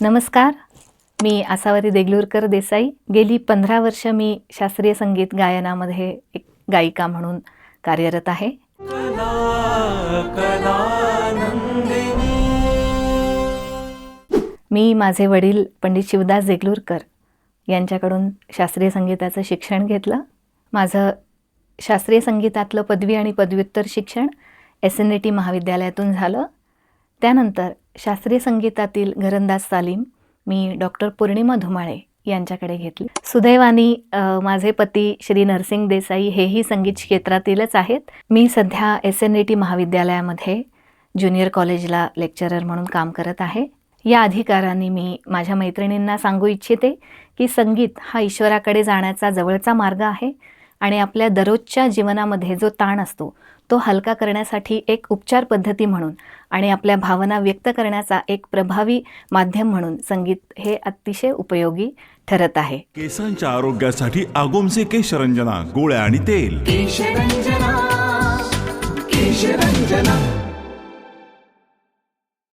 नमस्कार, मी आसावरी देगलूरकर देसाई. गेली 15 वर्ष मी शास्त्रीय संगीत गायनामध्ये एक गायिका म्हणून कार्यरत आहे. मी माझे वडील पंडित शिवदास देगलूरकर यांच्याकडून शास्त्रीय संगीताचं शिक्षण घेतलं. माझं शास्त्रीय संगीतातलं पदवी आणि पदव्युत्तर शिक्षण SNAT महाविद्यालयातून झालं. त्यानंतर शास्त्रीय संगीतातील घरंदाज तालीम मी डॉक्टर पौर्णिमा धुमाळे यांच्याकडे घेतली. सुदैवाने माझे पती श्री नरसिंग देसाई हेही संगीत क्षेत्रातीलच आहेत. मी सध्या SNAT महाविद्यालयामध्ये ज्युनियर कॉलेजला लेक्चरर म्हणून काम करत आहे. या अधिकाराने मी माझ्या मैत्रिणींना सांगू इच्छिते की संगीत हा ईश्वराकडे जाण्याचा जवळचा मार्ग आहे आणि आपल्या दररोजच्या जीवनामध्ये जो ताण असतो तो हलका करण्यासाठी एक उपचार पद्धती म्हणून आणि आपल्या भावना व्यक्त करण्याचा एक प्रभावी माध्यम म्हणून संगीत हे अतिशय उपयोगी ठरत आहे. केसांच्या आरोग्यासाठी आगोमचे केशरंजना, गोळ्या आणि तेल.